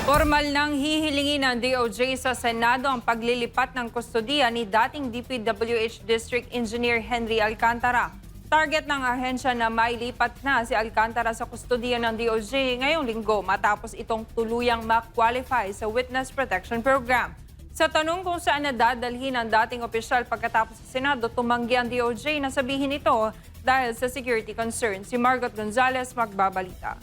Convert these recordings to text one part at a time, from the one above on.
Formal nang hihilingin ng DOJ sa Senado ang paglilipat ng kustodiya ni dating DPWH District Engineer Henry Alcantara. Target ng ahensya na mailipat na si Alcantara sa kustodiya ng DOJ ngayong linggo matapos itong tuluyang ma-qualify sa Witness Protection Program. Sa tanong kung saan nadadalhin ang dating opisyal pagkatapos sa Senado, tumanggi ang DOJ na sabihin ito dahil sa security concerns. Si Margot Gonzalez magbabalita.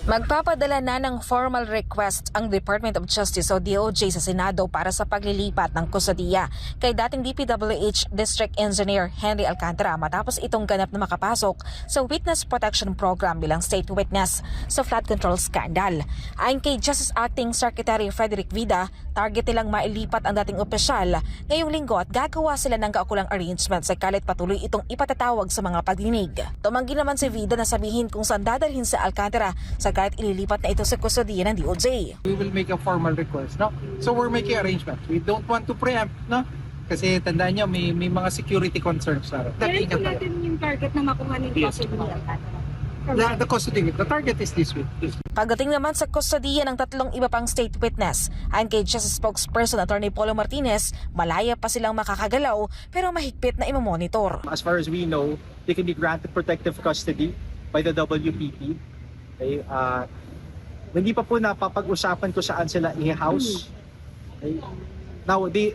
Magpapadala na ng formal request ang Department of Justice o DOJ sa Senado para sa paglilipat ng kustodiya kay dating DPWH District Engineer Henry Alcantara matapos itong ganap na makapasok sa Witness Protection Program bilang state witness sa flood control scandal. Ayon kay Justice Acting Secretary Frederick Vida, target nilang mailipat ang dating opisyal ngayong linggo at gagawa sila ng kaukulang arrangements sa kalit patuloy itong ipatatawag sa mga pagdinig. Tumanggi naman si Vida na sabihin kung saan dadalhin sa Alcantara sa kahit ililipat na ito sa kustodiya ng DOJ. We will make a formal request, no? So we're making arrangements. We don't want to preempt, no? Kasi tandaan nyo, may mga security concerns. Kailan po natin yung target na makuha ni DOJ? The custody, the target is this week. Pagdating naman sa kustodiya ng tatlong iba pang state witness, ayon kay Justice Spokesperson Attorney Polo Martinez, malaya pa silang makakagalaw pero mahigpit na imamonitor. As far as we know, they can be granted protective custody by the WPP. Okay, hindi pa po napapag-usapan kung saan sila i-house. Okay.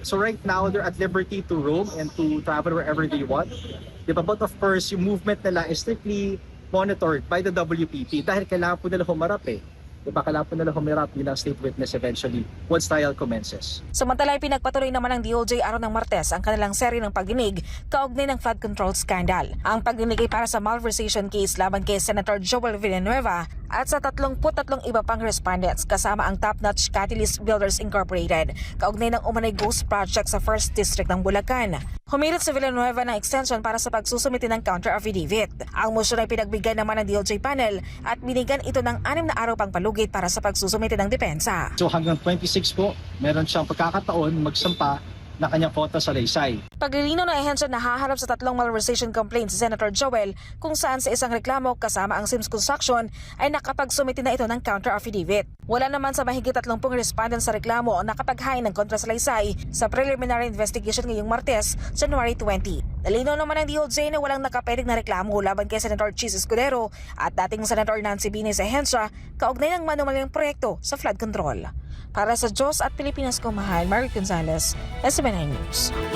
So right now, they're at liberty to roam and to travel wherever they want. Diba? But of course, yung movement nila is strictly monitored by the WPP dahil kailangan po nila humarap eh. Diba? Kailangan po nila humarap bilang state witness eventually once trial commences. Samantala, pinagpatuloy naman ng DOJ araw ng Martes ang kanilang seri ng pagdinig kaugnay ng flood control scandal. Ang pagdinig ay para sa malversation case laban kay Senator Joel Villanueva at sa 33 iba pang respondents kasama ang Top-Notch Catalyst Builders Incorporated kaugnay ng umanay ghost project sa 1st District ng Bulacan. Humirit si Villanueva ng extension para sa pagsusumiti ng counter-affidavit. Ang motion ay pinagbigyan naman ng DOJ panel at binigyan ito ng 6 na araw pang palugit para sa pagsusumiti ng depensa. So hanggang 26 po, meron siyang pagkakataon magsampa na kanyang kota sa laysay. Paglilinaw ng ahensya na haharap sa 3 malversation complaints si Senator Joel kung saan sa isang reklamo kasama ang Sims Construction ay nakapagsumiti na ito ng counter-affidavit. Wala naman sa mahigit 30 respondents sa reklamo ang nakapaghain ng kontra sa laysay sa preliminary investigation ngayong Martes, January 20. Nalinaw naman ng DOJ na walang nakaperig na reklamo laban kay Senator Chis Escudero at dating Senator Nancy Binay sa ahensya kaugnay ng manumaling proyekto sa flood control. Para sa Diyos at Pilipinas ko mahal, Margot Gonzalez, SB9 News.